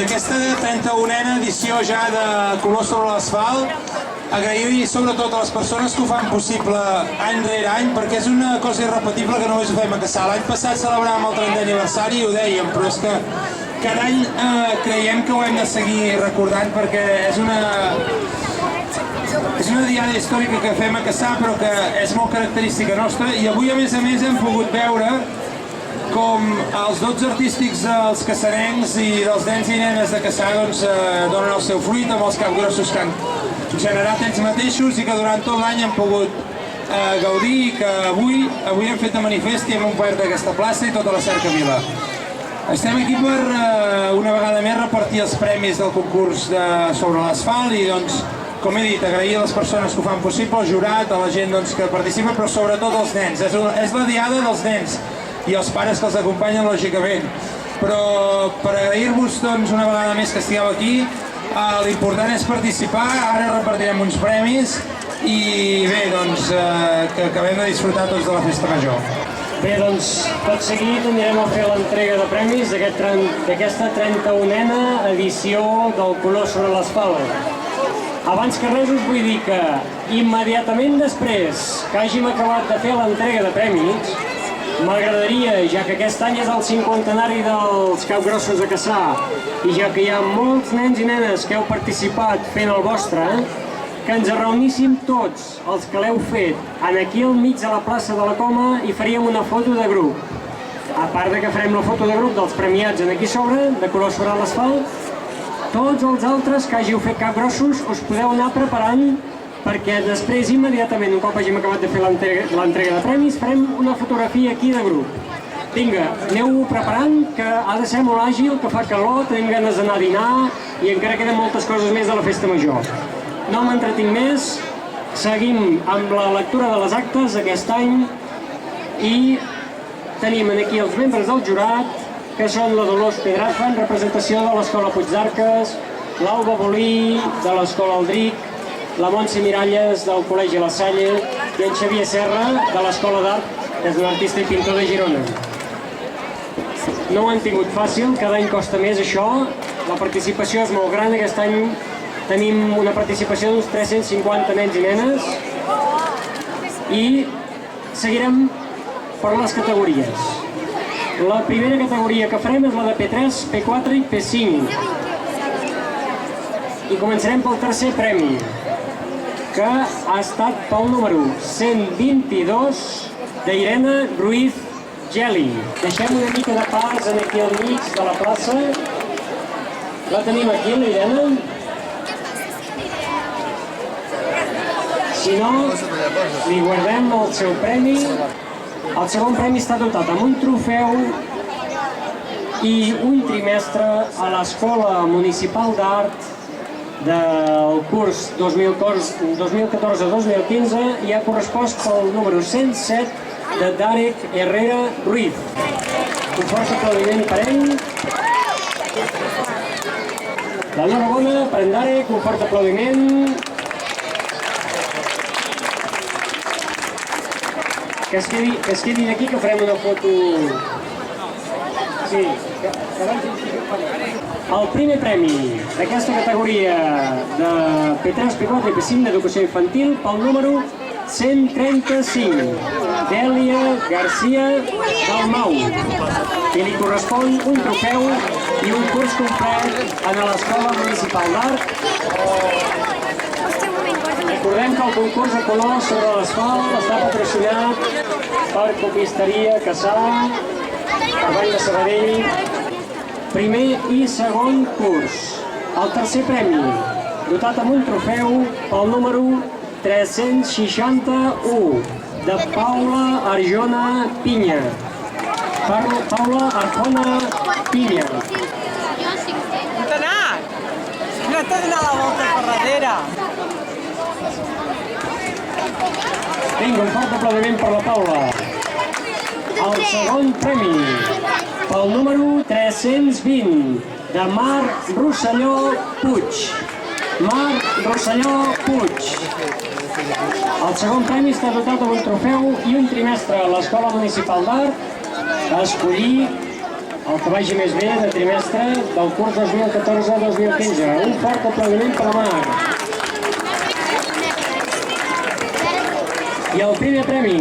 d'aquesta 31a edició ja de Colors sobre l'Asfalt, agrair sobretot a les persones que ho fan possible any rere any, perquè és una cosa irrepetible que només ho fem a Cassà. L'any passat celebràvem el 30è aniversari i ho dèiem, però és que cada any creiem que ho hem de seguir recordant perquè és una diada històrica que fem a Cassà, però que és molt característica nostra, i avui a més hem pogut veure com els dots artístics dels cassarencs i dels nens i nenes de Cassà donen el seu fruit amb els capgrossos que han generat ells mateixos i que durant tot l'any han pogut gaudir, i que avui hem fet de manifest i hem omplert aquesta plaça i tota la cercavila. Estem aquí per una vegada més repartir els premis del concurs sobre l'asfalt i com he dit, agrair a les persones que ho fan possible, al jurat, a la gent que participa, però sobretot als nens. És la diada dels nens i els pares que els acompanyen, lògicament. Però per agrair-vos una vegada més que estigueu aquí, l'important és participar. Ara repartirem uns premis i bé, que acabem de disfrutar tots de la festa major. Bé, tot seguit anirem a fer l'entrega de premis d'aquesta 31a edició del Color sobre l'Asfalt. Abans que res us vull dir que immediatament després que hàgim acabat de fer l'entrega de premis, m'agradaria, ja que aquest any és el 50ennari dels Capgrossos de Cassà i ja que hi ha molts nens i nenes que heu participat fent el vostre, que ens reuníssim tots els que l'heu fet aquí al mig de la plaça de la Coma i faríem una foto de grup. A part de que farem la foto de grup dels premiats aquí sobre, de Colors sobre l'Asfalt, tots els altres que hàgiu fet capgrossos us podeu anar preparant perquè després, immediatament, un cop hàgim acabat de fer l'entrega de premis, farem una fotografia aquí de grup. Vinga, aneu-ho preparant, que ha de ser molt àgil, que fa calor, tenim ganes d'anar a dinar i encara queden moltes coses més de la festa major. No m'entretinc més, seguim amb la lectura de les actes d'aquest any i tenim aquí els membres del jurat, que són la Dolors Pedraza, en representació de l'Escola Puigdarques, l'Alba Bolí, de l'Escola Aldric, la Montse Miralles, del Col·legi La Salle, i en Xavier Serra, de l'Escola d'Art, que és un artista i pintor de Girona. No ho han tingut fàcil, cada any costa més això, la participació és molt gran, aquest any tenim una participació d'uns 350 nens i nenes, i seguirem per les categories. La primera categoria que farem és la de P3, P4 i P5. I començarem pel tercer premi, que ha estat pel número 122 d'Irene Ruiz Geli. Deixem una mica de pas aquí al mig de la plaça. La tenim aquí, l'Irene. Si no, li guardem el seu premi. El segon premi està dotat amb un trofeu i un trimestre a l'Escola Municipal d'Art del curs 2014-2015 i ha correspost pel número 107 de Darek Herrera Ruiz. Un fort aplaudiment per ell. L'enhorabona per en Darek, un fort aplaudiment. Que es quedi aquí, que farem una foto... Sí, el primer premi d'aquesta categoria de P3, P4 i P5 d'Educació Infantil pel número 135, Dèlia García Dalmau. I li correspon un trofeu i un curs complet a l'Escola Municipal d'Art. Recordem que el concurs de colors sobre l'asfalt està patrocinat per Copisteria Cassà, per Vall de Sabadell, primer i segon curs. El tercer premi, dotat amb un trofeu pel número 361, de Paula Arjona Pinya. Paula Arjona Pinya. On t'ha anat? No t'ha donat la volta per darrere. Vinga, un fort aplaudiment per la Paula. El segon premi, pel número 320, de Marc Rosselló Puig. Marc Rosselló Puig. El segon premi està dotat amb un trofeu i un trimestre a l'Escola Municipal d'Art a escollir el que vagi més bé de trimestre del curs 2014-2015. Un fort aplaudiment per la Mar. I el primer premi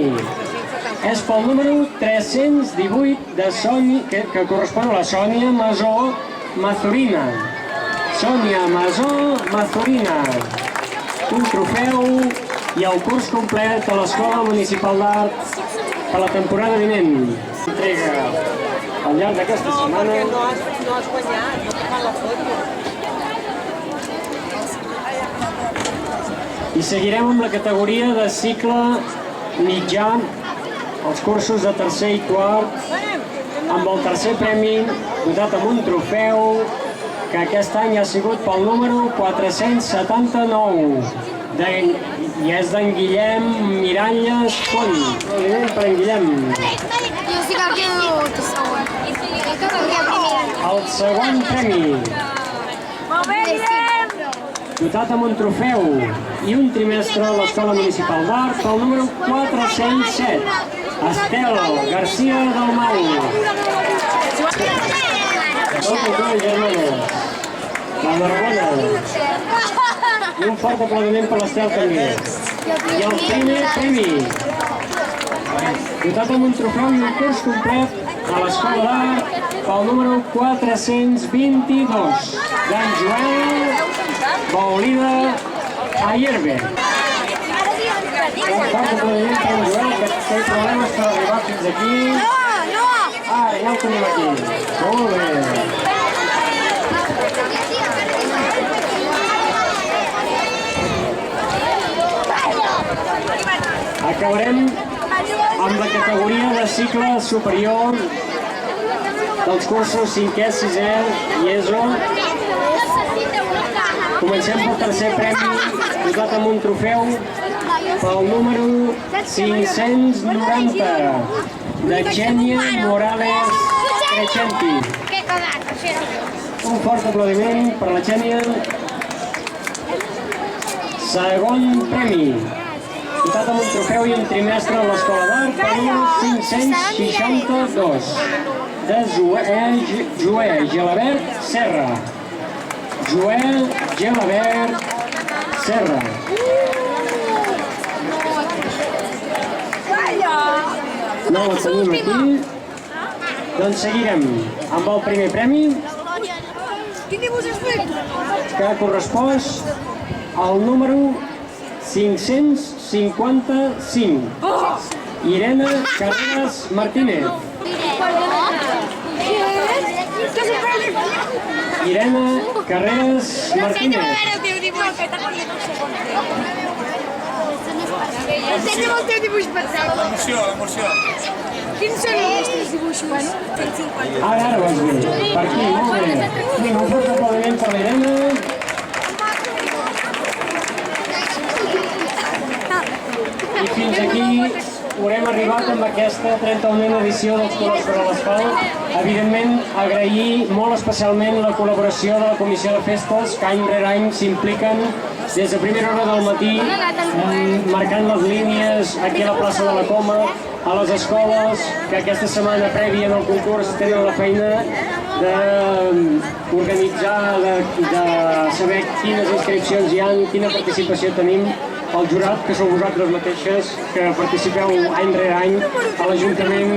és pel número 318 de Sònia, que correspon a la Sònia Masó Mazurina. Sònia Masó Mazurina. Un trofeu i el curs complet a l'Escola Municipal d'Art per la temporada vinent. Entrega al llarg d'aquesta setmana. No has guanyat, no te fan la foto. I seguirem amb la categoria de cicle mitjà, els cursos de tercer i quart, amb el tercer premi dotat amb un trofeu que aquest any ha sigut pel número 479 i és d'en Guillem Miralles Font. Aplaudiment per en Guillem. Jo sí que el quedo segon. El segon premi, Molt bé, Guillem! dotat amb un trofeu i un trimestre a l'Escola Municipal d'Art pel número 407, Estel García del Mau. Totes dues germanes, la Narbona. I un fort aplaudiment per l'Estel també. I el primer premi, dotat amb un trofeu i un curs complet a l'Escola d'Art pel número 422, d'en Joel Baulida Ayerbe. Un fort aplaudiment per en Joel, que té problemes per arribar fins aquí. Ara, ja el tenim aquí. Molt bé. Acabarem amb la categoria de cicle superior dels cursos 5è, 6è i ESO. Comencem pel tercer premi, dotat amb un trofeu pel número 590 de Xènia Morales Crescenti. Un fort aplaudiment per la Xènia. Segon premi, dotat amb un trofeu i un trimestre a l'Escola d'Art pel número 562 de Joel Gelabert Serra. Joel Gelabert Serra. No la tenim aquí. Doncs seguirem amb el primer premi, Quin dibuix has fet? que correspon al número 555. Irene Carreras Martínez. Irene Carreras Martínez. el teu dibuix. Ensenya'm el teu dibuix pensat. Emoció. Quins són els vostres dibuixos? 150. Ara vas bé. Per aquí, molt bé. Vinga, un fort aplaudiment per l'Irene. I fins aquí haurem arribat amb aquesta 31a edició dels Colors per a l'Asfalt. Evidentment, agrair molt especialment la col·laboració de la Comissió de Festes, que any rere any s'impliquen des de primera hora del matí, marcant les línies aquí a la plaça de la Coma, a les escoles, que aquesta setmana prèvia al concurs tenen la feina d'organitzar, de saber quines inscripcions hi ha, quina participació tenim. El jurat, que sou vosaltres mateixes, que participeu any rere any a l'Ajuntament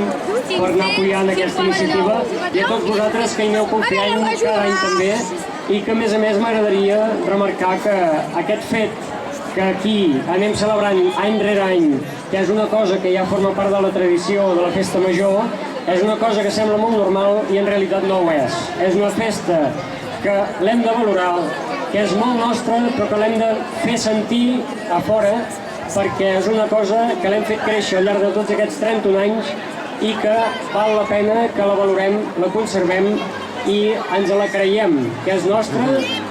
per anar apoyant aquesta iniciativa, i a tots vosaltres que hi aneu confiant cada any també, i que a més m'agradaria remarcar que aquest fet que aquí anem celebrant any rere any, que és una cosa que ja forma part de la tradició de la festa major, és una cosa que sembla molt normal i en realitat no ho és. És una festa que l'hem de valorar, que és molt nostra, però que l'hem de fer sentir a fora, perquè és una cosa que l'hem fet créixer al llarg de tots aquests 31 anys i que val la pena que la valorem, la conservem i ens la creiem, que és nostra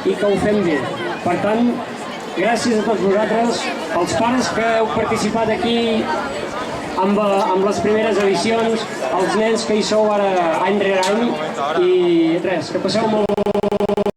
i que ho fem bé. Per tant, gràcies a tots vosaltres, als pares que heu participat aquí amb les primeres edicions, als nens que hi sou ara any rere any, i res, que passeu molt